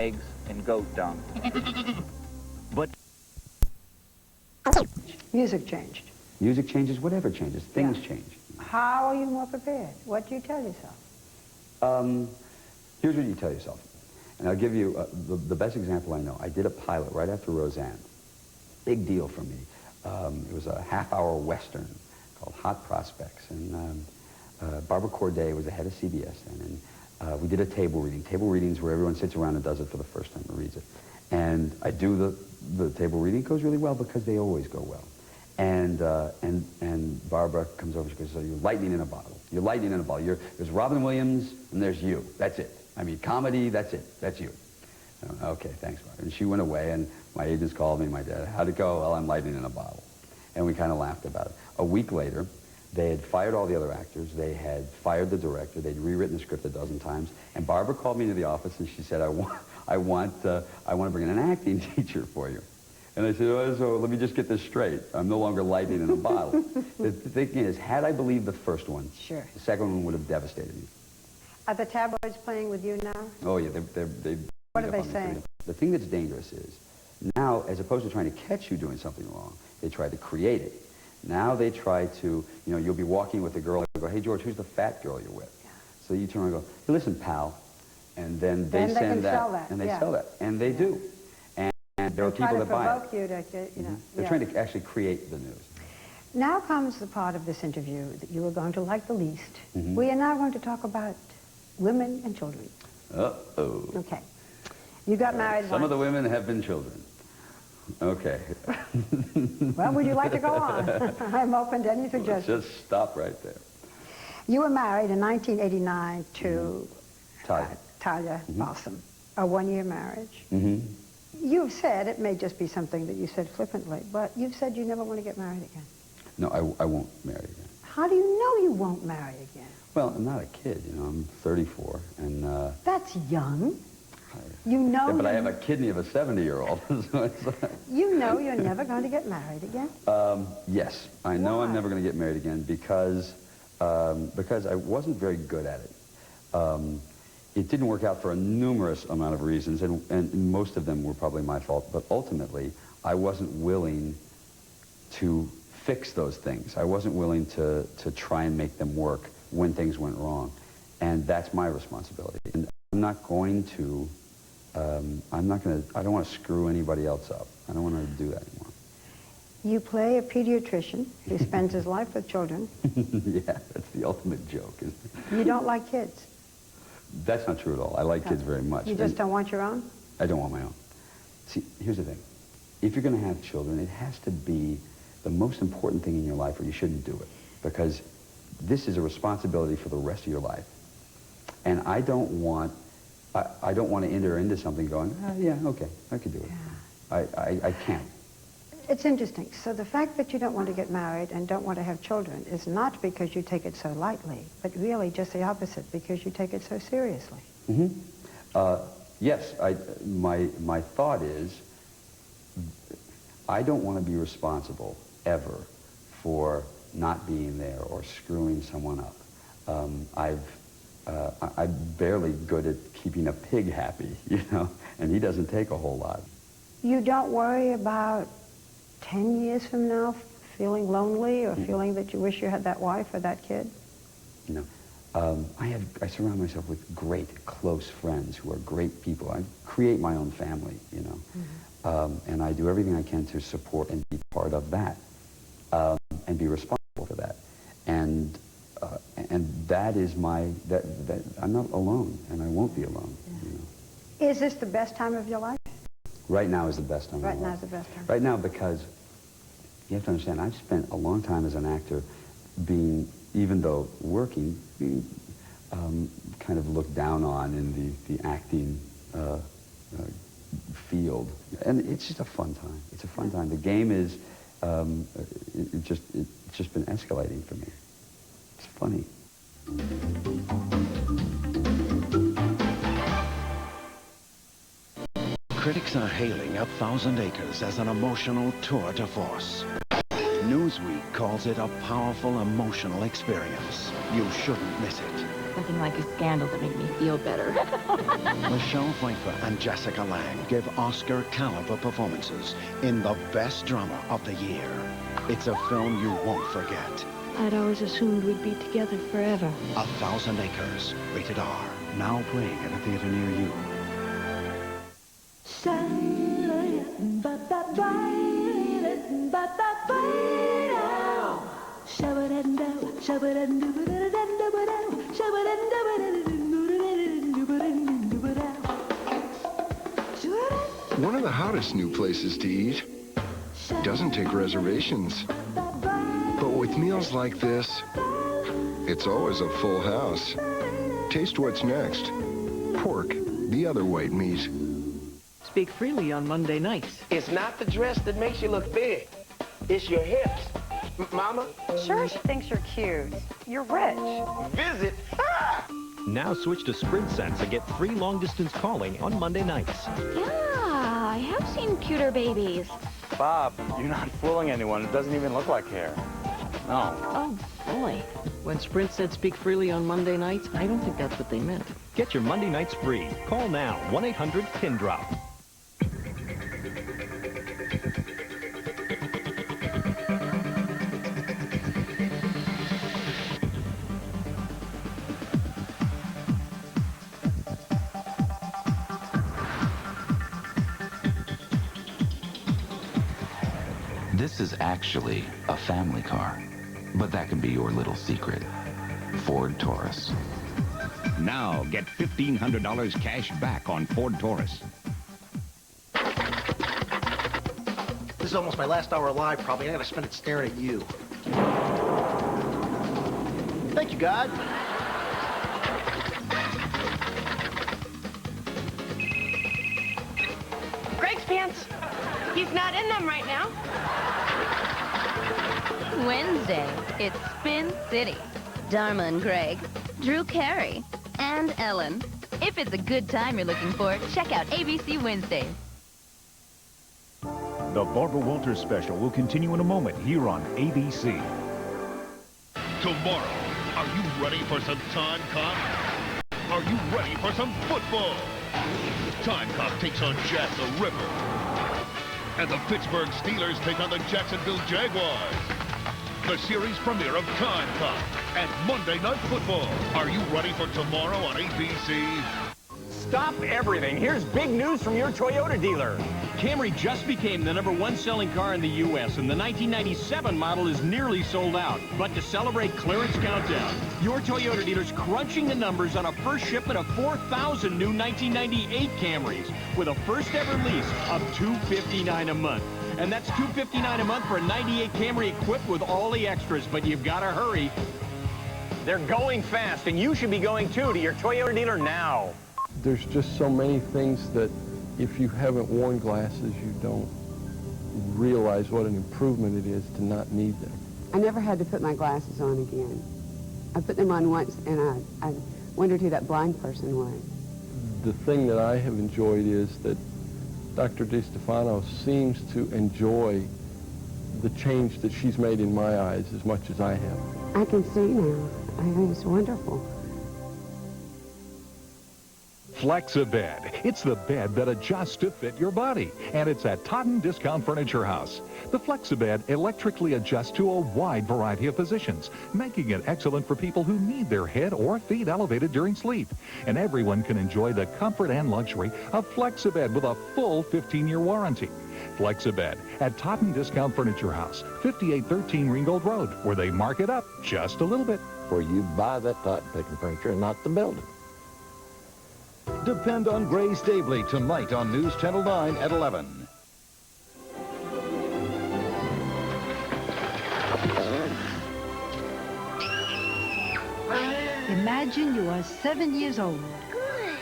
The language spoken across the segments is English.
eggs and goat dung. But music changed. Music changes, whatever changes, things change. How are you more prepared? What do you tell yourself? Here's what you tell yourself. And I'll give you the best example I know. I did a pilot right after Roseanne. Big deal for me. It was a half-hour Western called Hot Prospects. And Barbara Corday was the head of CBS then. And we did a table reading. Table readings where everyone sits around and does it for the first time and reads it. And I do the table reading. It goes really well because they always go well. And Barbara comes over, she goes, so you're lightning in a bottle. You're lightning in a bottle. There's Robin Williams, and there's you. That's it. I mean, comedy, that's it. That's you. Okay, thanks, Barbara. And she went away, and my agents called me, my dad, how'd it go? Well, I'm lightning in a bottle. And we kind of laughed about it. A week later, they had fired all the other actors. They had fired the director. They'd rewritten the script a dozen times. And Barbara called me into the office, and she said, I want to bring in an acting teacher for you. And I said, oh, so let me just get this straight. I'm no longer lightning in a bottle. The thing is, had I believed the first one, sure, the second one would have devastated me. Are the tabloids playing with you now? Oh, yeah. They what are they saying? The thing that's dangerous is, now, as opposed to trying to catch you doing something wrong, they try to create it. Now they try to, you'll be walking with a girl and go, hey, George, who's the fat girl you're with? Yeah. So you turn around and go, hey, listen, pal. And then they send that. And they sell that. And they do. And there are people that buy it. You to get, They're trying to actually create the news. Now comes the part of this interview that you are going to like the least. Mm-hmm. We are now going to talk about women and children. Uh-oh. Okay. You got married Some of the women have been children. Okay. Well, would you like to go on? I'm open to any suggestions. Just stop right there. You were married in 1989 to Talia Mm-hmm. Balsam, a one-year marriage. Mm-hmm. You've said, it may just be something that you said flippantly, but you've said you never want to get married again. No, I won't marry again. How do you know you won't marry again? Well, I'm not a kid, I'm 34, and... That's young. You know... Yeah, but I have a kidney of a 70-year-old. You know you're never going to get married again? Yes, I know. Why? I'm never going to get married again because I wasn't very good at it. It didn't work out for a numerous amount of reasons, and most of them were probably my fault, but ultimately, I wasn't willing to fix those things. I wasn't willing to try and make them work when things went wrong, and that's my responsibility. And I'm not going to, I don't want to screw anybody else up. I don't want to do that anymore. You play a pediatrician who spends his life with children. Yeah, that's the ultimate joke, isn't it? You don't like kids. That's not true at all. I like kids very much. You just don't want your own? I don't want my own. See, here's the thing. If you're going to have children, it has to be the most important thing in your life, or you shouldn't do it. Because this is a responsibility for the rest of your life. And I don't want to enter into something going, yeah, okay, I could do it. Yeah. I can't. It's interesting. So the fact that you don't want to get married and don't want to have children is not because you take it so lightly, but really just the opposite, because you take it so seriously. Mm-hmm. Yes, my thought is, I don't want to be responsible ever for not being there or screwing someone up. I'm barely good at keeping a pig happy, and he doesn't take a whole lot. You don't worry about 10 years from now feeling lonely or feeling that you wish you had that wife or that kid? No. I surround myself with great, close friends who are great people. I create my own family, Mm-hmm. And I do everything I can to support and be part of that, and be responsible for that. And that is that I'm not alone, and I won't be alone. Yeah. Is this the best time of your life? Right now is the best time. Right now is the best time. Right now, because you have to understand, I've spent a long time as an actor even though working, being kind of looked down on in the acting field. And it's just a fun time. It's a fun time. The game is, it's just been escalating for me. It's funny. Critics are hailing A Thousand Acres as an emotional tour de force. Newsweek calls it a powerful emotional experience. You shouldn't miss it. Something like a scandal to make me feel better. Michelle Pfeiffer and Jessica Lange give Oscar-caliber performances in the best drama of the year. It's a film you won't forget. I'd always assumed we'd be together forever. 1,000 Acres, rated R. Now playing at a theater near you. One of the hottest new places to eat. Doesn't take reservations. But with meals like this, it's always a full house. Taste what's next. Pork, the other white meat. Speak freely on Monday nights. It's not the dress that makes you look big. It's your hips. Mama? Sure, she thinks you're cute. You're rich. Visit. Now switch to Sprint Sense and get free long-distance calling on Monday nights. Yeah, I have seen cuter babies. Bob, you're not fooling anyone. It doesn't even look like hair. No. Oh, boy. When Sprint said speak freely on Monday nights, I don't think that's what they meant. Get your Monday nights free. Call now, 1-800-PIN-DROP. This is actually a family car, but that can be your little secret. Ford Taurus. Now get $1,500 cash back on Ford Taurus. This is almost my last hour alive, probably. I gotta spend it staring at you. Thank you, God. Greg's pants. He's not in them right now. Wednesday, it's Spin City. Dharma and Greg, Drew Carey, and Ellen. If it's a good time you're looking for, check out ABC Wednesdays. The Barbra Walters special will continue in a moment here on ABC. Tomorrow, are you ready for some time cop? Are you ready for some football? Time Cop takes on Jack the Ripper. And the Pittsburgh Steelers take on the Jacksonville Jaguars. The series premiere of Time Cop and Monday Night Football. Are you ready for tomorrow on ABC? Stop everything. Here's big news from your Toyota dealer. Camry just became the #1 selling car in the U.S., and the 1997 model is nearly sold out. But to celebrate Clearance Countdown, your Toyota dealer's crunching the numbers on a first shipment of 4,000 new 1998 Camrys with a first-ever lease of $259 a month. And that's $259 a month for a 98 Camry equipped with all the extras, but you've got to hurry. They're going fast, and you should be going too to your Toyota dealer now. There's just so many things that if you haven't worn glasses, you don't realize what an improvement it is to not need them. I never had to put my glasses on again. I put them on once, and I wondered who that blind person was. The thing that I have enjoyed is that Dr. DeStefano seems to enjoy the change that she's made in my eyes as much as I have. I can see now. I think it's wonderful. Flex-A-Bed. It's the bed that adjusts to fit your body. And it's at Totten Discount Furniture House. The Flex-A-Bed electrically adjusts to a wide variety of positions, making it excellent for people who need their head or feet elevated during sleep. And everyone can enjoy the comfort and luxury of Flex-A-Bed with a full 15-year warranty. Flex-A-Bed at Totten Discount Furniture House, 5813 Ringgold Road, where they mark it up just a little bit. Where you buy that Totten picking furniture and not the building. Depend on Gray Stabley tonight on News Channel 9 at 11. Imagine you are 7 years old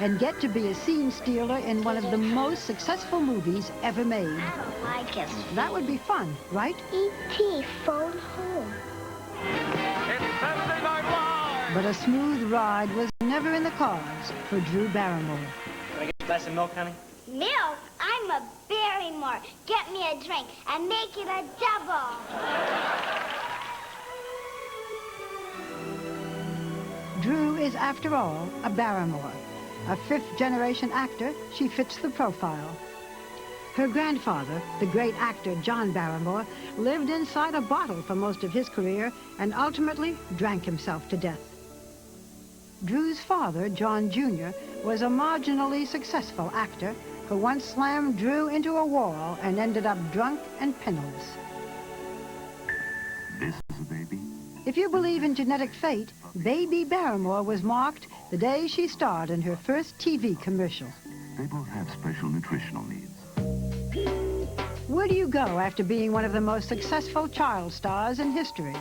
and get to be a scene stealer in one of the most successful movies ever made. I don't like it. That would be fun, right? E.T. phone home. It's Saturday Night Live! But a smooth ride was never in the cards for Drew Barrymore. Can I get a glass of milk, honey? Milk? I'm a Barrymore. Get me a drink and make it a double. Drew is, after all, a Barrymore. A fifth-generation actor, she fits the profile. Her grandfather, the great actor John Barrymore, lived inside a bottle for most of his career and ultimately drank himself to death. Drew's father, John Jr., was a marginally successful actor who once slammed Drew into a wall and ended up drunk and penniless. This is a baby. If you believe in genetic fate, Baby Barrymore was marked the day she starred in her first TV commercial. They both have special nutritional needs. Where do you go after being one of the most successful child stars in history?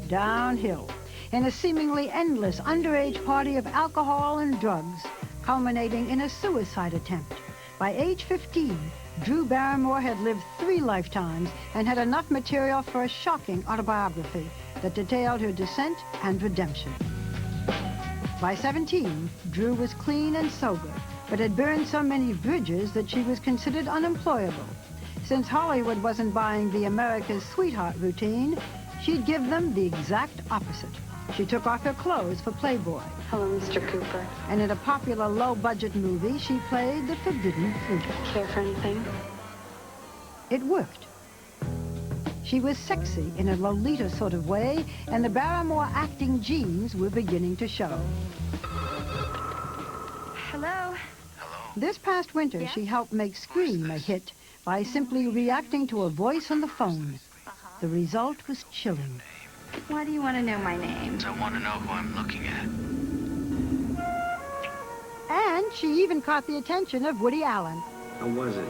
Downhill, in a seemingly endless underage party of alcohol and drugs, culminating in a suicide attempt. By age 15, Drew Barrymore had lived 3 lifetimes and had enough material for a shocking autobiography that detailed her descent and redemption. By 17, Drew was clean and sober, but had burned so many bridges that she was considered unemployable. Since Hollywood wasn't buying the America's Sweetheart routine, she'd give them the exact opposite. She took off her clothes for Playboy. Hello, Mr. Cooper. And in a popular low-budget movie, she played the forbidden fruit. Care for anything? It worked. She was sexy in a Lolita sort of way, and the Barrymore acting genes were beginning to show. Hello? This past winter, she helped make Scream a hit by simply reacting to a voice on the phone. The result was chilling. Why do you want to know my name? I want to know who I'm looking at. And she even caught the attention of Woody Allen, How was it?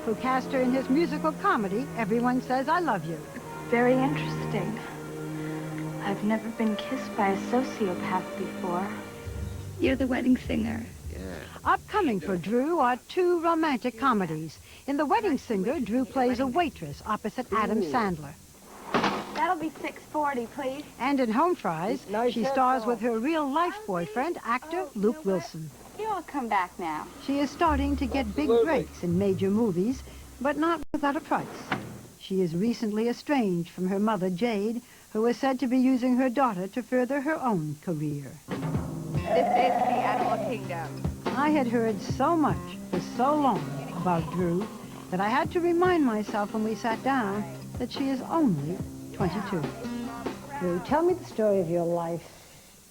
who cast her in his musical comedy, Everyone Says I Love You. Very interesting. I've never been kissed by a sociopath before. You're the wedding singer. Upcoming for Drew are 2 romantic comedies. In The Wedding Singer, Drew plays a waitress opposite Adam Sandler. That'll be $6.40, please. And in Home Fries, she stars with her real-life boyfriend, actor Luke Wilson. You all come back now. She is starting to get big breaks in major movies, but not without a price. She is recently estranged from her mother, Jade, who is said to be using her daughter to further her own career. This is the Animal Kingdom. I had heard so much for so long about Drew that I had to remind myself when we sat down that she is only 22. Drew, tell me the story of your life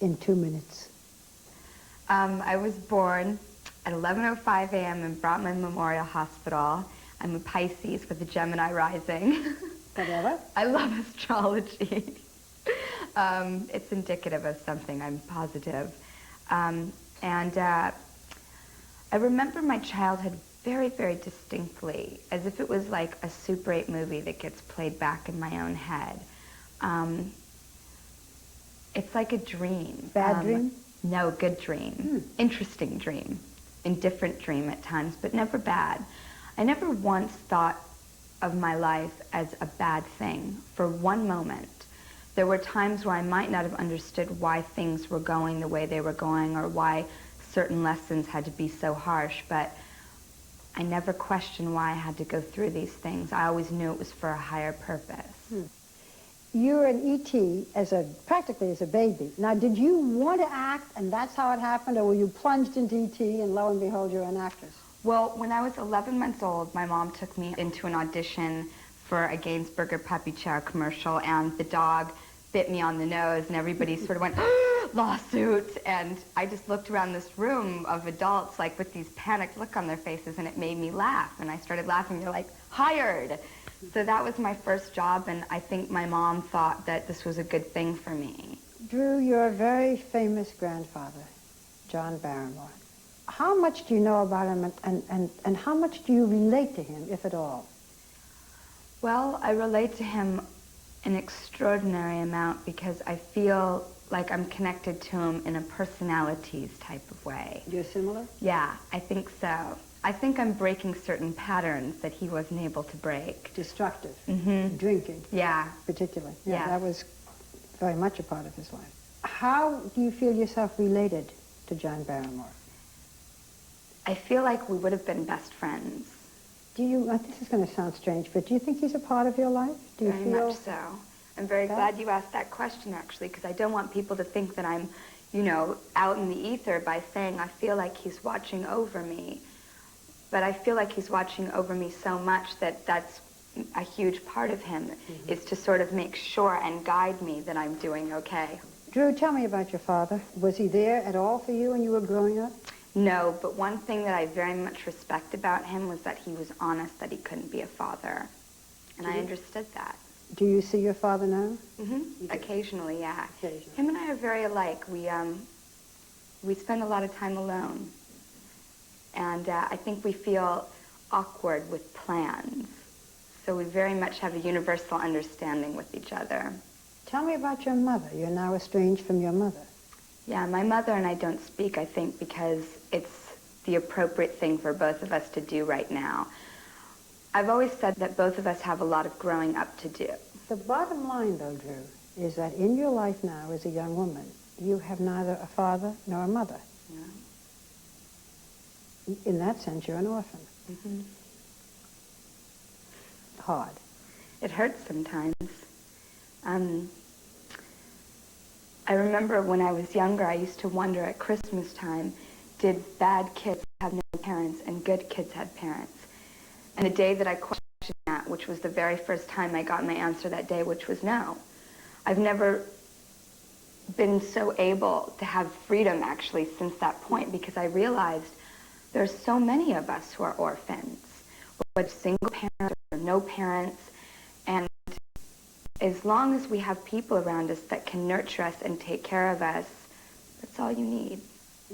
in 2 minutes. I was born at 11:05 a.m. in Brotman Memorial Hospital. I'm a Pisces with a Gemini rising. Whatever. I love astrology. It's indicative of something, I'm positive. I remember my childhood very, very distinctly, as if it was like a Super 8 movie that gets played back in my own head. It's like a dream. Bad dream? No, good dream. Interesting dream. Indifferent dream at times, but never bad. I never once thought of my life as a bad thing for one moment. There were times where I might not have understood why things were going the way they were going or why certain lessons had to be so harsh, but I never questioned why I had to go through these things. I always knew it was for a higher purpose. You were in E.T. practically as a baby. Now, did you want to act, and that's how it happened, or were you plunged into E.T., and lo and behold, you're an actress? Well, when I was 11 months old, my mom took me into an audition for a Gainsburger puppy chow commercial, and the dog bit me on the nose, and everybody sort of went, lawsuit, and I just looked around this room of adults, like, with these panicked look on their faces, and it made me laugh, and I started laughing. They're like, hired! So that was my first job, and I think my mom thought that this was a good thing for me. Drew, your very famous grandfather, John Barrymore. How much do you know about him, and how much do you relate to him, if at all? Well, I relate to him an extraordinary amount because I feel like I'm connected to him in a personalities type of way. You're similar? Yeah, I think so. I think I'm breaking certain patterns that he wasn't able to break. Destructive. Mm-hmm. Drinking. Yeah. Particularly. Yeah. That was very much a part of his life. How do you feel yourself related to John Barrymore? I feel like we would have been best friends. Do you, this is going to sound strange, but do you think he's a part of your life? Do you Very feel much so. I'm very glad you asked that question, actually, because I don't want people to think that I'm, you know, out in the ether by saying I feel like he's watching over me. But I feel like he's watching over me so much that that's a huge part of him, is to sort of make sure and guide me that I'm doing okay. Drew, tell me about your father. Was he there at all for you when you were growing up? No, but one thing that I very much respect about him was that he was honest that he couldn't be a father. And I understood that. Do you see your father now? Occasionally, yeah. Him and I are very alike. We spend a lot of time alone. And I think we feel awkward with plans. So we very much have a universal understanding with each other. Tell me about your mother. You're now estranged from your mother. Yeah, my mother and I don't speak, I think, because it's the appropriate thing for both of us to do right now. I've always said that both of us have a lot of growing up to do. The bottom line, though, Drew, is that in your life now as a young woman, you have neither a father nor a mother. Yeah. In that sense, you're an orphan. Hard. It hurts sometimes. I remember when I was younger, I used to wonder at Christmas time, did bad kids have no parents and good kids had parents? And the day that I questioned that, which was the very first time I got my answer that day, which was no. I've never been so able to have freedom, actually, since that point, because I realized there's so many of us who are orphans, whether single parents or no parents, and as long as we have people around us that can nurture us and take care of us, that's all you need.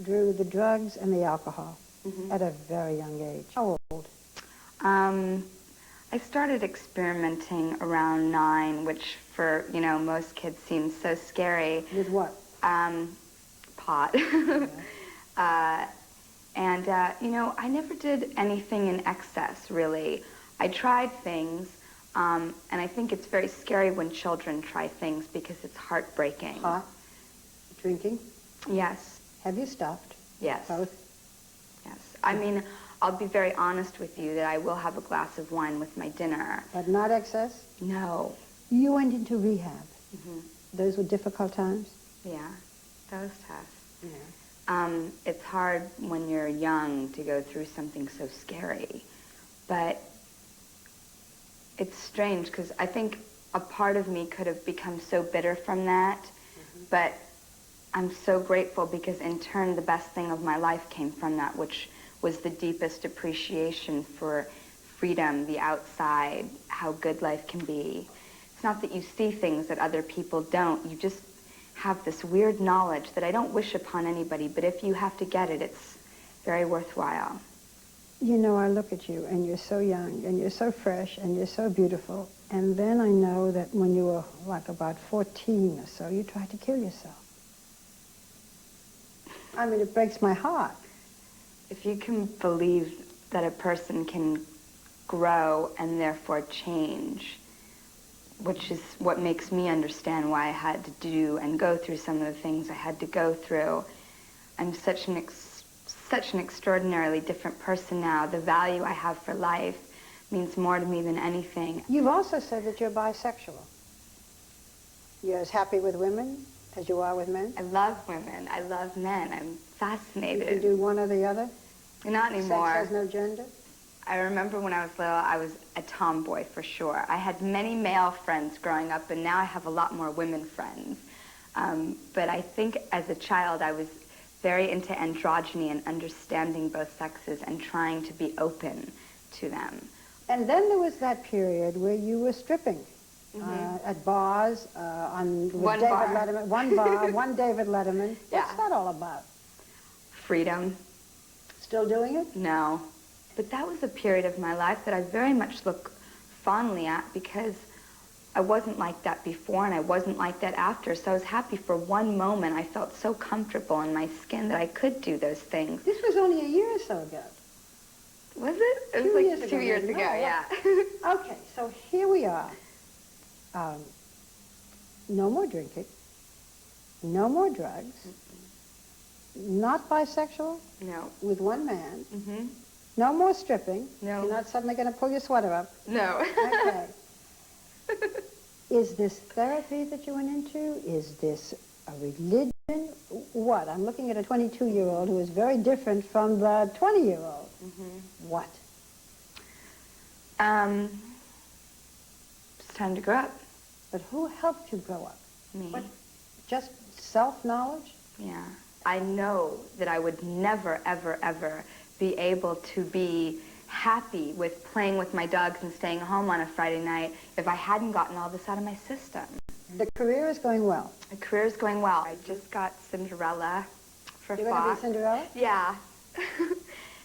Drew, the drugs and the alcohol at a very young age. How old? I started experimenting around 9, which for, you know, most kids seems so scary. With what? Pot. And, you know, I never did anything in excess, really. I tried things. And I think it's very scary when children try things because it's heartbreaking. Pot? Drinking? Yes. Have you stopped? Yes. Both? Yes. I mean, I'll be very honest with you that I will have a glass of wine with my dinner. But not excess? No. You went into rehab. Those were difficult times? Yeah. That was tough. Yeah. It's hard when you're young to go through something so scary. But it's strange because I think a part of me could have become so bitter from that, but I'm so grateful because in turn the best thing of my life came from that, which was the deepest appreciation for freedom, the outside, how good life can be. It's not that you see things that other people don't, you just have this weird knowledge that I don't wish upon anybody, but if you have to get it, it's very worthwhile. You know, I look at you, and you're so young, and you're so fresh, and you're so beautiful. And then I know that when you were, like, about 14 or so, you tried to kill yourself. I mean, it breaks my heart. If you can believe that a person can grow and therefore change, which is what makes me understand why I had to do and go through some of the things I had to go through. I'm such an extraordinarily different person now. The value I have for life means more to me than anything. You've also said that you're bisexual. You're as happy with women as you are with men? I love women. I love men. I'm fascinated. You can do one or the other? Not anymore. Sex has no gender? I remember when I was little, I was a tomboy for sure. I had many male friends growing up, and now I have a lot more women friends. But I think as a child, I was very into androgyny and understanding both sexes and trying to be open to them. And then there was that period where you were stripping at bars, with David Letterman. One bar, one David Letterman. Yeah. What's that all about? Freedom. Still doing it? No. But that was a period of my life that I very much look fondly at because I wasn't like that before and I wasn't like that after. So I was happy for one moment. I felt so comfortable in my skin that I could do those things. This was only a year or so ago. Was it? It was like 2 years ago, yeah. Okay, so here we are. No more drinking. No more drugs. Not bisexual? No. With one man? Mm-hmm. No more stripping? No. You're not suddenly going to pull your sweater up? No. Okay. Is this therapy that you went into? Is this a religion? What? I'm looking at a 22-year-old who is very different from the 20-year-old. Mm-hmm. What? It's time to grow up. But who helped you grow up? Me. What? Just self-knowledge? Yeah. I know that I would never, ever, ever be able to be happy with playing with my dogs and staying home on a Friday night if I hadn't gotten all this out of my system. The career is going well. The career is going well. I just got Cinderella for You're going to be Cinderella? Yeah.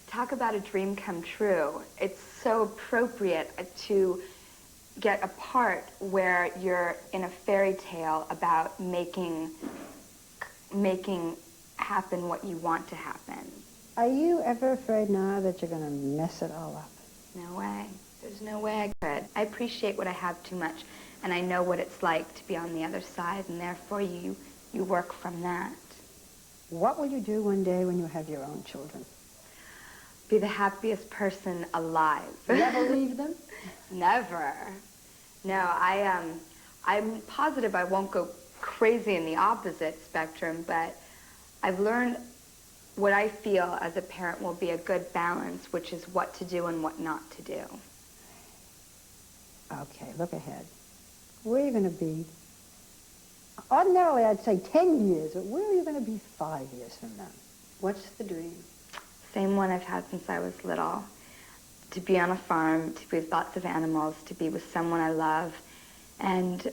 Talk about a dream come true. It's so appropriate to get a part where you're in a fairy tale about making happen what you want to happen. Are you ever afraid now that you're going to mess it all up? No way. There's no way I could. I appreciate what I have too much, and I know what it's like to be on the other side, and therefore you work from that. What will you do one day when you have your own children? Be the happiest person alive. Never leave them? Never. No, I'm positive I won't go crazy in the opposite spectrum, but I've learned what I feel as a parent will be a good balance, which is what to do and what not to do. Okay, look ahead. Where are you going to be? Ordinarily, I'd say 10 years, but where are you going to be 5 years from now? What's the dream? Same one I've had since I was little. To be on a farm, to be with lots of animals, to be with someone I love. And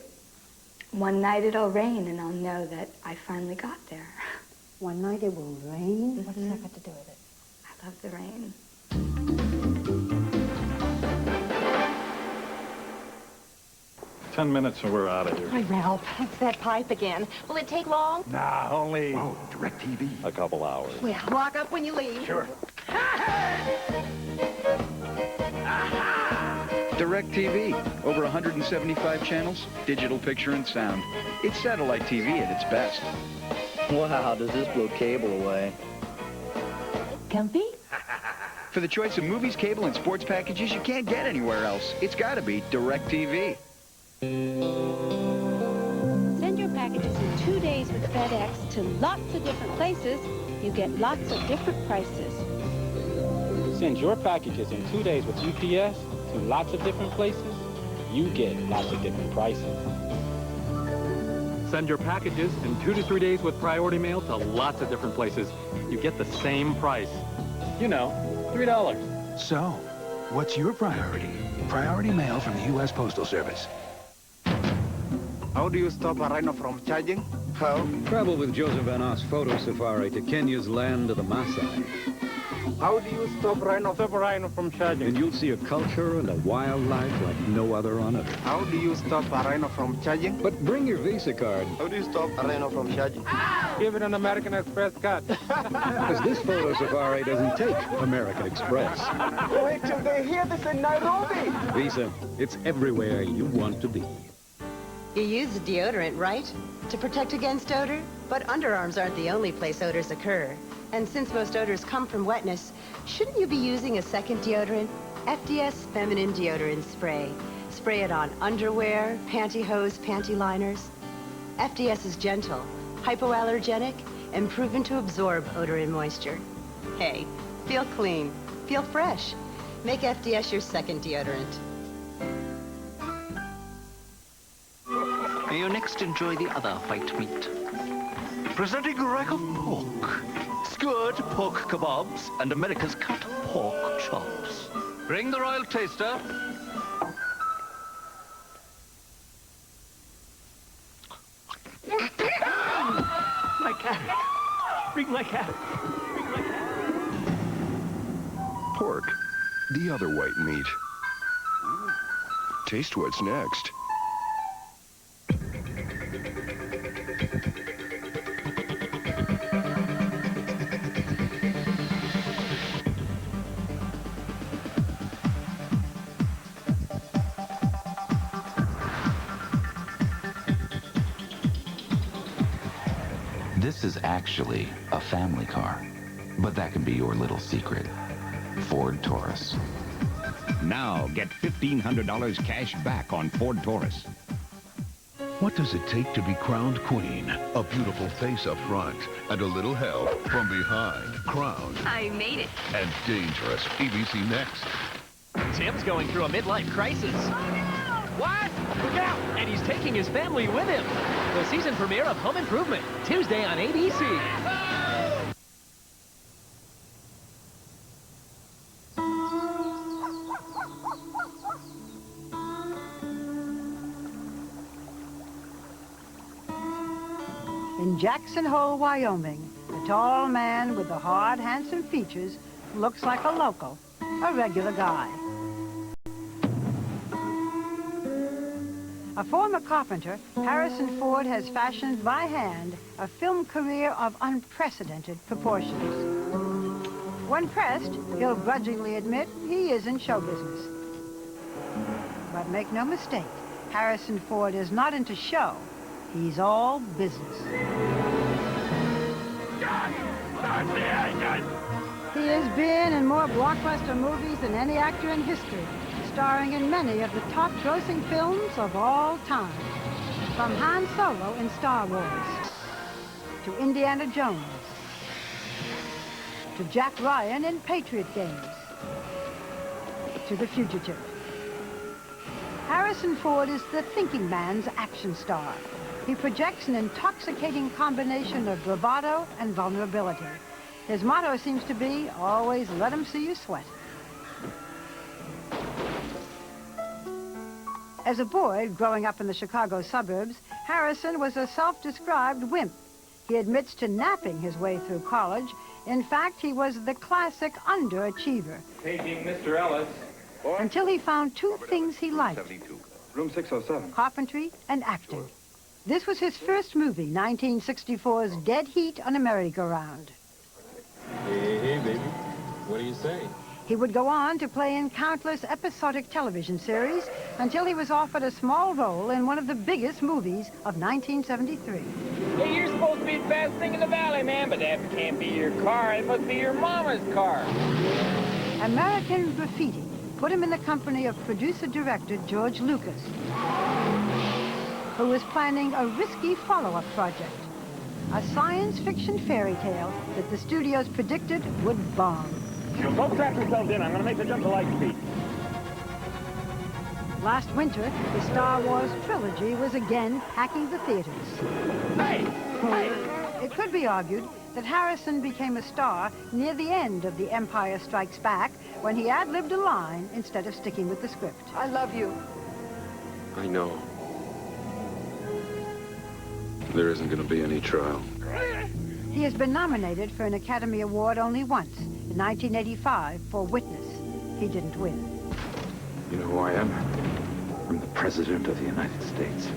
one night it'll rain and I'll know that I finally got there. One night it will rain? Mm-hmm. What's that got to do with it? I love the rain. 10 minutes and we're out of here. Hi, Ralph. It's that pipe again. Will it take long? Nah, only... Oh, DirecTV. A couple hours. Well, lock up when you leave. Sure. DirecTV. Over 175 channels, digital picture and sound. It's satellite TV at its best. Wow, does this blow cable away? Comfy? For the choice of movies, cable, and sports packages you can't get anywhere else, it's got to be DirecTV. Send your packages in 2 days with FedEx to lots of different places. You get lots of different prices. Send your packages in 2 days with UPS to lots of different places. You get lots of different prices. Send your packages in 2 to 3 days with Priority Mail to lots of different places. You get the same price. You know, $3. So, what's your priority? Priority Mail from the U.S. Postal Service. How do you stop a rhino from charging? How? Travel with Joseph Van Oss Photo Safari to Kenya's land of the Maasai. How do you stop a rhino from charging? And you'll see a culture and a wildlife like no other on earth. How do you stop a rhino from charging? But bring your Visa card. How do you stop a rhino from charging? Give it an American Express card. Because this photo safari doesn't take American Express. Wait till they hear this in Nairobi. Visa, it's everywhere you want to be. You use a deodorant, right? To protect against odor? But underarms aren't the only place odors occur. And since most odors come from wetness, shouldn't you be using a second deodorant? FDS Feminine Deodorant Spray. Spray it on underwear, pantyhose, panty liners. FDS is gentle, hypoallergenic, and proven to absorb odor and moisture. Hey, feel clean, feel fresh. Make FDS your second deodorant. May you next enjoy the other white meat. Presenting a rack of pork, skewered pork kebabs, and America's cut pork chops. Bring the royal taster. My cat. Bring my cat. Bring my cat. Pork, the other white meat. Taste what's next. This is actually a family car, but that can be your little secret. Ford Taurus. Now get $1,500 cash back on Ford Taurus. What does it take to be crowned queen? A beautiful face up front and a little help from behind. Crowned I made it. and dangerous. ABC Next. Tim's going through a midlife crisis. What? Look out! And he's taking his family with him. The season premiere of Home Improvement, Tuesday on ABC. In Jackson Hole, Wyoming, a tall man with the hard, handsome features looks like a local, a regular guy. A former carpenter, Harrison Ford has fashioned by hand a film career of unprecedented proportions. When pressed, he'll grudgingly admit he is in show business. But make no mistake, Harrison Ford is not into show. He's all business. He has been in more blockbuster movies than any actor in history, starring in many of the top-grossing films of all time. From Han Solo in Star Wars, to Indiana Jones, to Jack Ryan in Patriot Games, to The Fugitive. Harrison Ford is the thinking man's action star. He projects an intoxicating combination of bravado and vulnerability. His motto seems to be, always let 'em see you sweat. As a boy growing up in the Chicago suburbs, Harrison was a self-described wimp. He admits to napping his way through college. In fact, he was the classic underachiever. Paging Mr. Ellis. Until he found two things he liked, Room 607. carpentry and acting. This was his first movie, 1964's Dead Heat on a Merry-Go-Round. Hey, baby. What do you say? He would go on to play in countless episodic television series until he was offered a small role in one of the biggest movies of 1973. Hey, you're supposed to be the best thing in the valley, man, but that can't be your car. It must be your mama's car. American Graffiti put him in the company of producer-director George Lucas, who was planning a risky follow-up project, a science fiction fairy tale that the studios predicted would bomb. You'll both strap yourselves in. I'm going to make the jump to light speed. Last winter, the Star Wars trilogy was again packing the theaters. Hey! Hey! It could be argued that Harrison became a star near the end of The Empire Strikes Back when he ad-libbed a line instead of sticking with the script. I love you. I know. There isn't going to be any trial. He has been nominated for an Academy Award only once, in 1985, for Witness. He didn't win. You know who I am? I'm the President of the United States.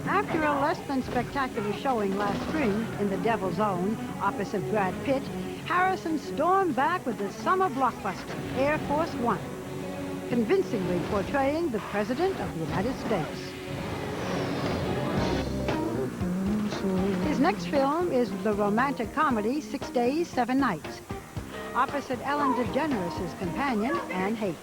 After a less than spectacular showing last spring in The Devil's Own, opposite Brad Pitt, Harrison stormed back with the summer blockbuster, Air Force One, convincingly portraying the President of the United States. His next film is the romantic comedy 6 Days, 7 Nights, opposite Ellen DeGeneres' companion, Anne H.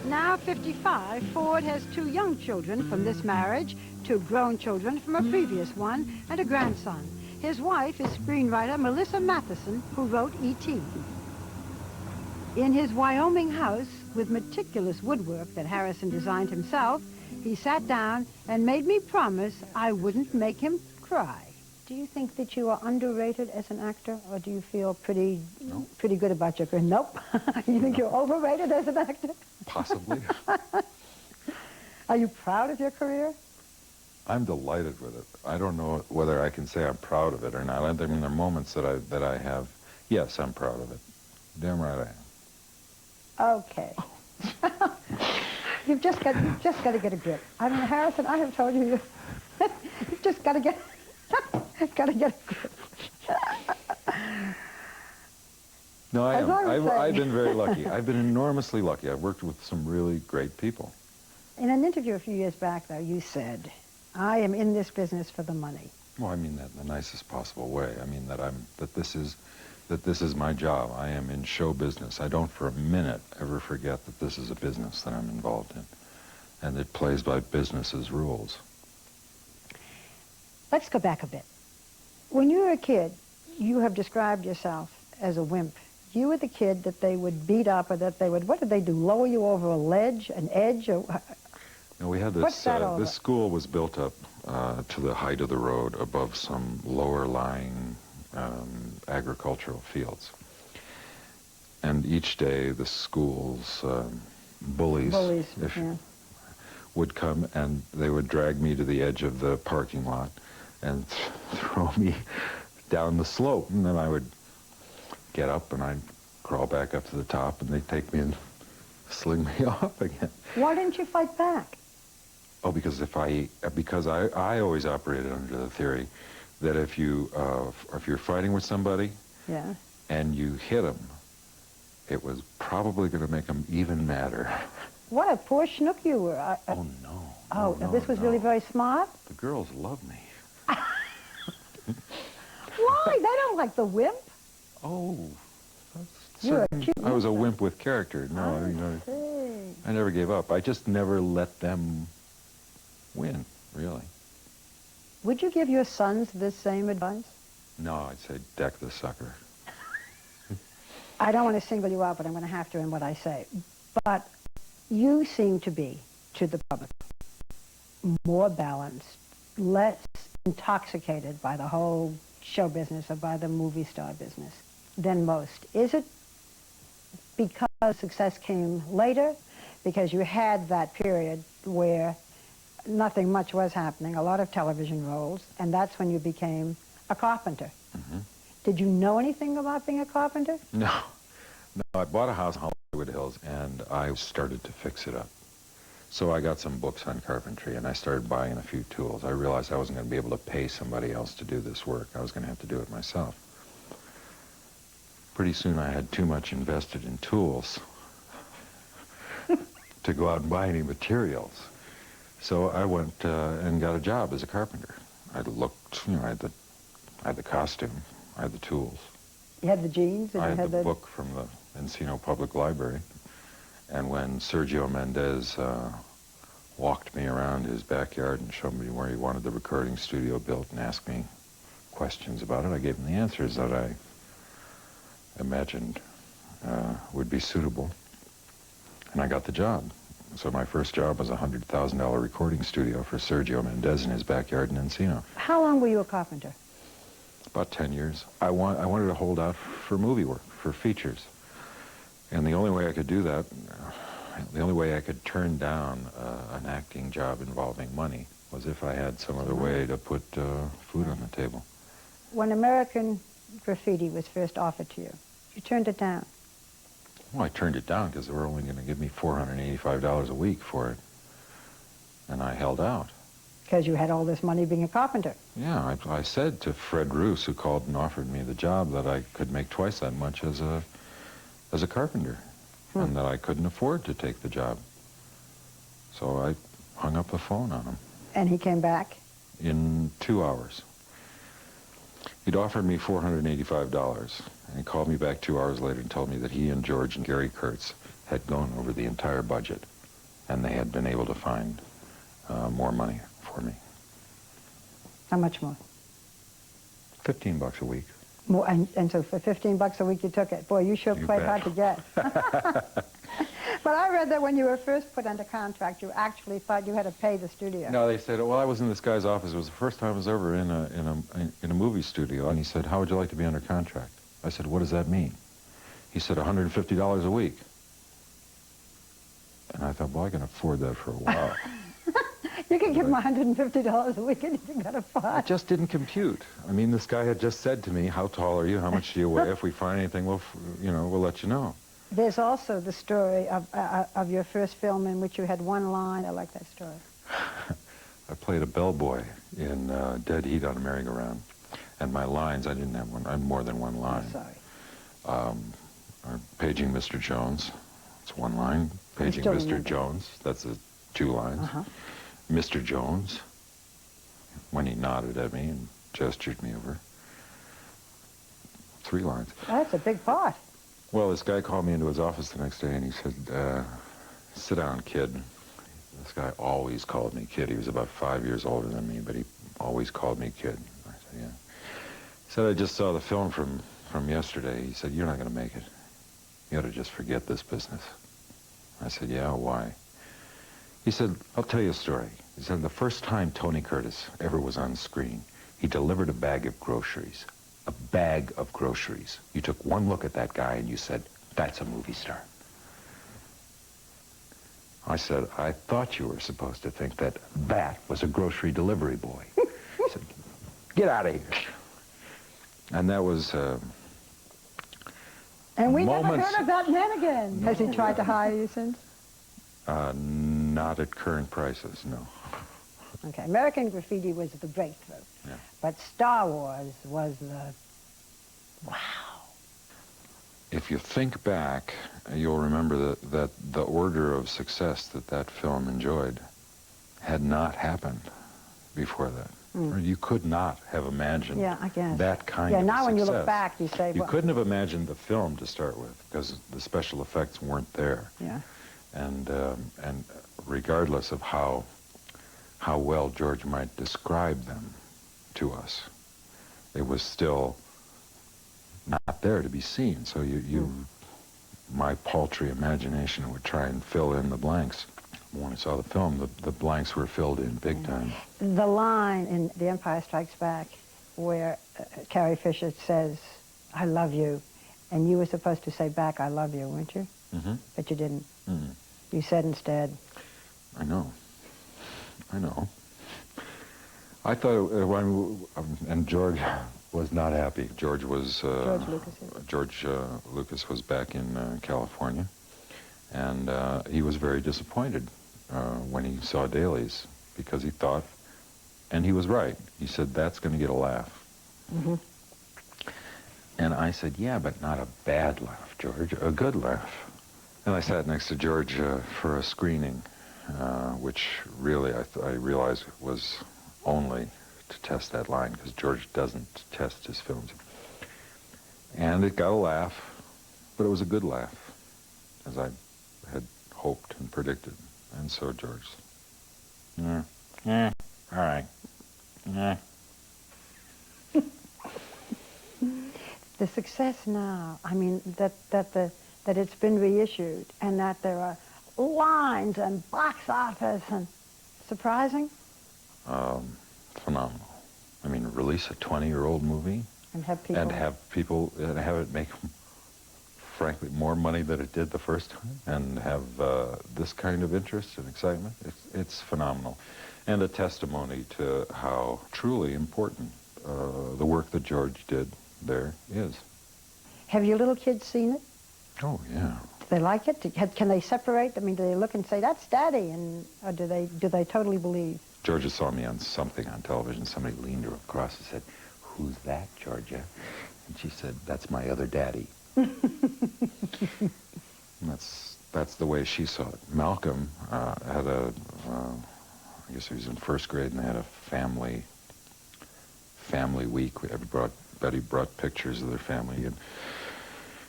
Now 55, Ford has 2 young children from this marriage, 2 grown children from a previous one, and a grandson. His wife is screenwriter Melissa Matheson, who wrote E.T. In his Wyoming house, with meticulous woodwork that Harrison designed himself, he sat down and made me promise I wouldn't make him cry. Do you think that you are underrated as an actor, or do you feel pretty good about your career? Nope. You think you're overrated as an actor? Possibly. Are you proud of your career? I'm delighted with it. I don't know whether I can say I'm proud of it or not. I mean, there are moments that I have. Yes, I'm proud of it. Damn right I am. Okay. You've just got to get a grip. I mean, Harrison, I have told you, you've just got to get a grip. No, I As am. I was saying. I've been very lucky. I've been enormously lucky. I've worked with some really great people. In an interview a few years back, though, you said, I am in this business for the money. Well, I mean that in the nicest possible way. I mean that this is my job. I am in show business. I don't for a minute ever forget that this is a business that I'm involved in, and it plays by business's rules. Let's go back a bit. When you were a kid, you have described yourself as a wimp. You were the kid that they would beat up, or that they would, what did they do, lower you over a ledge, an edge? Or, no, we had this, this school was built up to the height of the road above some lower-lying agricultural fields. And each day the school's bullies would come, and they would drag me to the edge of the parking lot and throw me down the slope. And then I would get up and I'd crawl back up to the top, and they'd take me and sling me off again. Why didn't you fight back? Oh, because I always operated under the theory that if you're fighting with somebody, yeah, and you hit them, it was probably going to make them even madder. What a poor schnook you were. Oh no. Oh, no, this was really very smart. The girls love me. Why? They don't like the wimp. Oh, You're a cute I was a wimp with character. No, I never gave up. I just never let them win, really. Would you give your sons this same advice? No, I'd say deck the sucker. I don't want to single you out, but I'm going to have to in what I say. But you seem to be, to the public, more balanced, less intoxicated by the whole show business or by the movie star business than most. Is it because success came later? Because you had that period where nothing much was happening, a lot of television roles, and that's when you became a carpenter. Mm-hmm. Did you know anything about being a carpenter? No. I bought a house in Hollywood Hills, and I started to fix it up. So I got some books on carpentry, and I started buying a few tools. I realized I wasn't going to be able to pay somebody else to do this work. I was going to have to do it myself. Pretty soon I had too much invested in tools to go out and buy any materials. So I went and got a job as a carpenter. I looked, I had the costume, I had the tools. You had the jeans? And I you had the book from the Encino Public Library. And when Sergio Mendes walked me around his backyard and showed me where he wanted the recording studio built and asked me questions about it, I gave him the answers that I imagined would be suitable. And I got the job. So my first job was a $100,000 recording studio for Sergio Mendes in his backyard in Encino. How long were you a carpenter? About 10 years. I wanted to hold out for movie work, for features. And the only way I could do that, the only way I could turn down an acting job involving money was if I had some other way to put food on the table. When American Graffiti was first offered to you, you turned it down. Well, I turned it down because they were only going to give me $485 a week for it. And I held out. Because you had all this money being a carpenter. Yeah, I said to Fred Roos, who called and offered me the job, that I could make twice that much as a carpenter, and that I couldn't afford to take the job. So I hung up the phone on him. And he came back? In 2 hours. He'd offered me $485, and he called me back 2 hours later and told me that he and George and Gary Kurtz had gone over the entire budget, and they had been able to find more money for me. How much more? $15 a week. More, and so for $15 a week you took it. Boy, you sure played hard to get. But I read that when you were first put under contract, you actually thought you had to pay the studio. No, they said, well, I was in this guy's office. It was the first time I was ever in a movie studio. And he said, how would you like to be under contract? I said, what does that mean? He said, $150 a week. And I thought, well, I can afford that for a while. You can give him $150 a week and you got a fight. It just didn't compute. I mean, this guy had just said to me, how tall are you? How much do you weigh? If we find anything, we'll let you know. There's also the story of your first film in which you had one line. I like that story. I played a bellboy in Dead Heat on a Merry-Go-Round. And my lines, I didn't have one. I had more than one line. I'm sorry. Paging Mr. Jones. It's one line. Paging Mr. Jones. That's 2 lines. Mr. Jones. when he nodded at me and gestured me over. 3 lines. That's a big part. Well, this guy called me into his office the next day, and he said, sit down, kid. This guy always called me kid. He was about 5 years older than me, but he always called me kid. I said, yeah. He said, I just saw the film from yesterday. He said, you're not going to make it. You ought to just forget this business. I said, yeah, why? He said, I'll tell you a story. He said, the first time Tony Curtis ever was on screen, he delivered a bag of groceries. A bag of groceries. You took one look at that guy and you said, that's a movie star. I said, I thought you were supposed to think that that was a grocery delivery boy. He said, get out of here. And that was And we never moments... heard of that man again. No. Has he tried to hire you since? Not at current prices, no. Okay, American Graffiti was the breakthrough. Yeah. But Star Wars was the... wow. If you think back, you'll remember that the order of success that film enjoyed had not happened before that. You could not have imagined that kind of now success. When you look back, you say... You couldn't have imagined the film to start with, because the special effects weren't there. Yeah. And regardless of how well George might describe them to us, it was still not there to be seen. So my paltry imagination would try and fill in the blanks. When I saw the film, the blanks were filled in big time. The line in The Empire Strikes Back where Carrie Fisher says, I love you, and you were supposed to say back, I love you, weren't you? Mm-hmm. But you didn't. Mm-hmm. You said instead. I know. I thought, and George was not happy. George was... George Lucas was back in California, and he was very disappointed when he saw dailies, because he thought, and he was right, he said, that's going to get a laugh. Mm-hmm. And I said, yeah, but not a bad laugh, George, a good laugh. And I sat next to George for a screening, which really I realized was only to test that line, because George doesn't test his films. And it got a laugh, but it was a good laugh, as I had hoped and predicted. And so George. All right. The success now, I mean, that it's been reissued, and that there are lines and box office, and surprising? Phenomenal. I mean, release a 20-year-old movie and have people have it make, frankly, more money than it did the first time, and have this kind of interest and excitement. It's phenomenal, and a testimony to how truly important the work that George did there is. Have your little kids seen it? Oh, yeah. Do they like it? Can they separate? I mean, do they look and say, that's Daddy, or do they totally believe? Georgia saw me on something on television. Somebody leaned her across and said, who's that, Georgia? And she said, that's my other daddy. And that's the way she saw it. Malcolm had I guess he was in first grade, and they had a family week. Everybody brought pictures of their family, and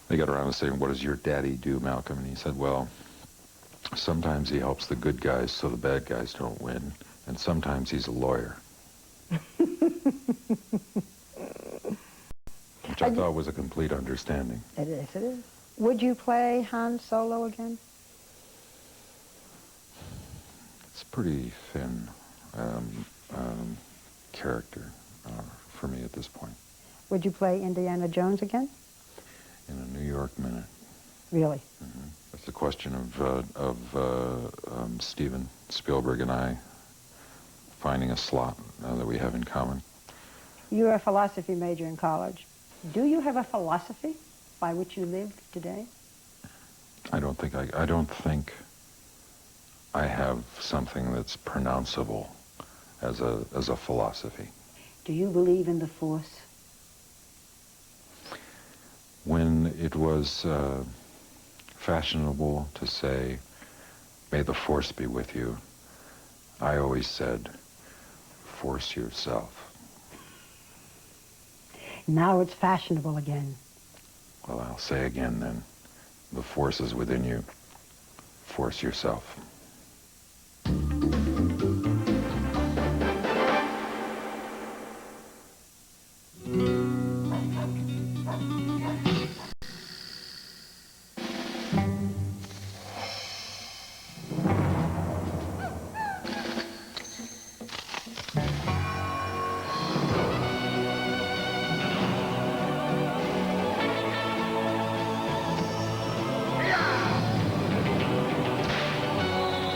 they got around to saying, what does your daddy do, Malcolm? And he said, well, sometimes he helps the good guys so the bad guys don't win, and sometimes he's a lawyer. Which I thought was a complete understanding. It is. Would you play Han Solo again? It's a pretty thin character for me at this point. Would you play Indiana Jones again? In a New York Minute. Really? Mm-hmm. It's a question of Steven Spielberg and I finding a slot that we have in common. You're a philosophy major in college. Do you have a philosophy by which you live today? I don't think I have something that's pronounceable as a philosophy. Do you believe in the Force? When it was fashionable to say, may the Force be with you, I always said, force yourself. Now it's fashionable again. Well, I'll say again then, the force is within you. Force yourself.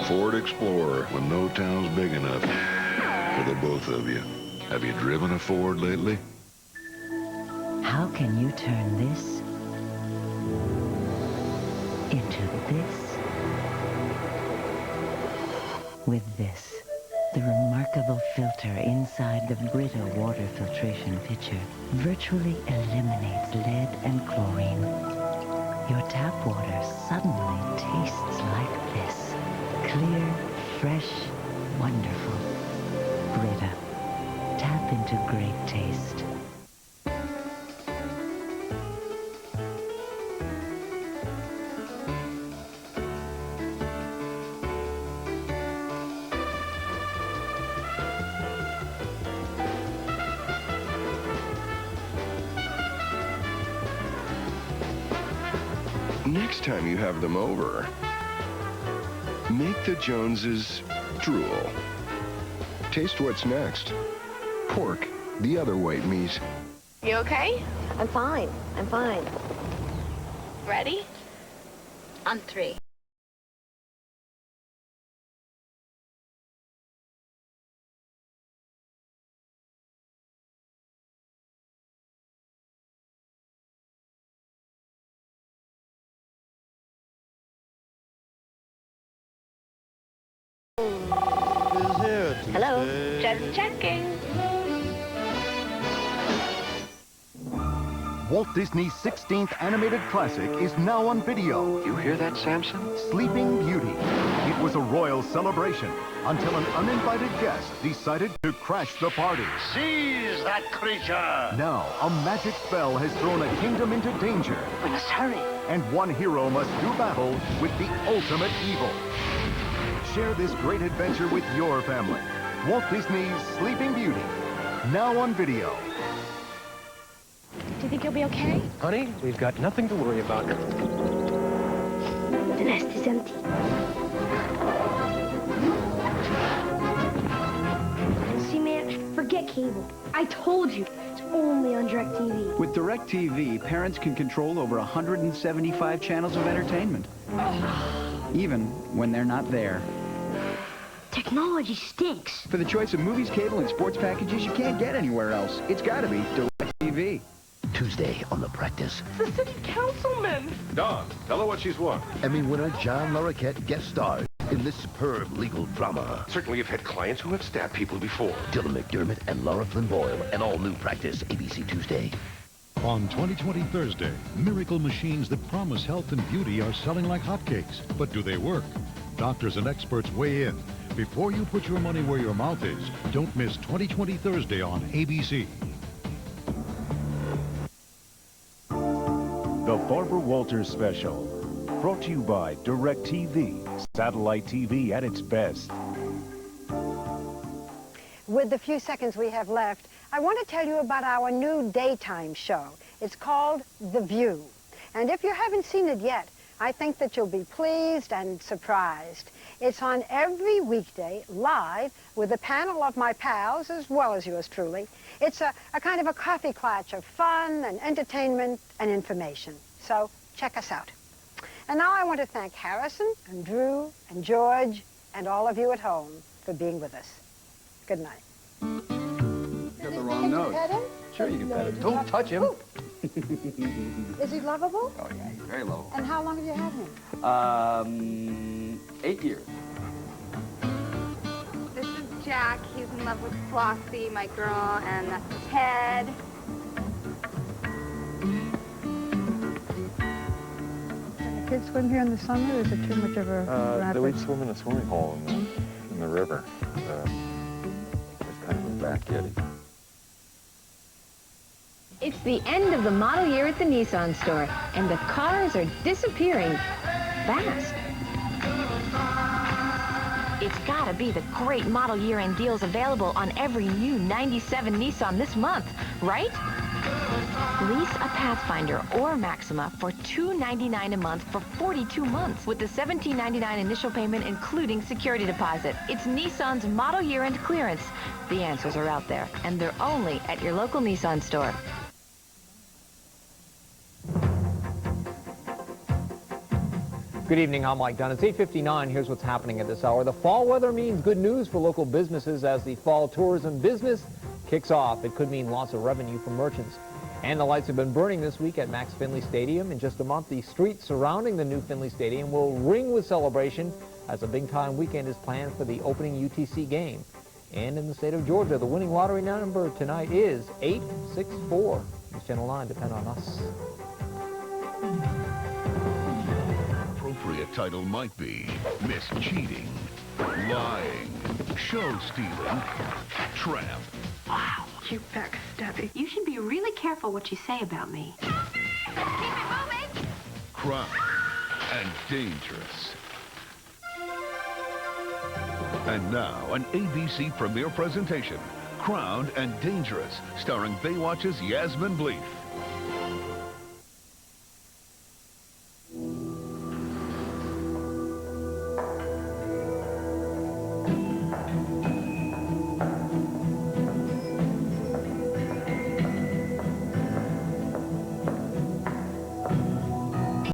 Ford Explorer when no town's big enough for the both of you. Have you driven a Ford lately? How can you turn this into this? With this, the remarkable filter inside the Brita water filtration pitcher virtually eliminates lead and chlorine. Your tap water suddenly tastes like this. Clear, fresh, wonderful. Brita. Tap into great taste. Next time you have them over, make the Joneses drool. Taste what's next. Pork, the other white meat. You okay? I'm fine. I'm fine. Ready? On 3. Hello? Just checking. Walt Disney's 16th animated classic is now on video. You hear that, Samson? Sleeping Beauty. It was a royal celebration until an uninvited guest decided to crash the party. Seize that creature! Now, a magic spell has thrown a kingdom into danger. We must hurry. And one hero must do battle with the ultimate evil. Share this great adventure with your family. Walt Disney's Sleeping Beauty. Now on video. Do you think you'll be okay? Honey, we've got nothing to worry about. The nest is empty. See, man, forget cable. I told you, it's only on DirecTV. With DirecTV, parents can control over 175 channels of entertainment. Even when they're not there. Technology stinks. For the choice of movies, cable, and sports packages you can't get anywhere else, it's got to be DirecTV. Tuesday on The Practice. The city councilman. Don, tell her what she's won. Emmy winner John Larroquette guest stars in this superb legal drama. Certainly you've had clients who have stabbed people before. Dylan McDermott and Laura Flynn Boyle, an all-new Practice, ABC Tuesday. On 2020 Thursday, miracle machines that promise health and beauty are selling like hotcakes. But do they work? Doctors and experts weigh in. Before you put your money where your mouth is, don't miss 2020 Thursday on ABC. The Barbra Walters Special. Brought to you by DirecTV. Satellite TV at its best. With the few seconds we have left, I want to tell you about our new daytime show. It's called The View. And if you haven't seen it yet, I think that you'll be pleased and surprised. It's on every weekday, live, with a panel of my pals, as well as yours truly. It's a kind of a coffee clutch of fun and entertainment and information. So check us out. And now I want to thank Harrison and Drew and George and all of you at home for being with us. Good night. Got the wrong nose. Pet him? Sure you can pet him. Don't touch him. Is he lovable? Oh, yeah, he's very lovable. And how long have you had him? 8 years. This is Jack. He's in love with Flossie, my girl, and that's Ted. Can the kids swim here in the summer, or is it too much of a rapid? We swim in a swimming hole in the river. It's kind of a back, Eddie. It's the end of the model year at the Nissan store, and the cars are disappearing fast. It's gotta be the great model year-end deals available on every new 97 Nissan this month, right? Lease a Pathfinder or Maxima for $299 a month for 42 months with the $17.99 initial payment including security deposit. It's Nissan's model year-end clearance. The answers are out there, and they're only at your local Nissan store. Good evening, I'm Mike Dunn. It's 8:59. Here's what's happening at this hour. The fall weather means good news for local businesses as the fall tourism business kicks off. It could mean lots of revenue for merchants. And the lights have been burning this week at Max Finley Stadium. In just a month, the streets surrounding the new Finley Stadium will ring with celebration as a big-time weekend is planned for the opening UTC game. And in the state of Georgia, the winning lottery number tonight is 864. News Channel 9, depend on us. Appropriate title might be Miss Cheating, Lying, Show Stealing, Tramp. Wow, you backstabby. You should be really careful what you say about me. Keep it moving! Crime, and Dangerous. And now, an ABC premiere presentation, Crowned and Dangerous, starring Baywatch's Yasmin Bleeth.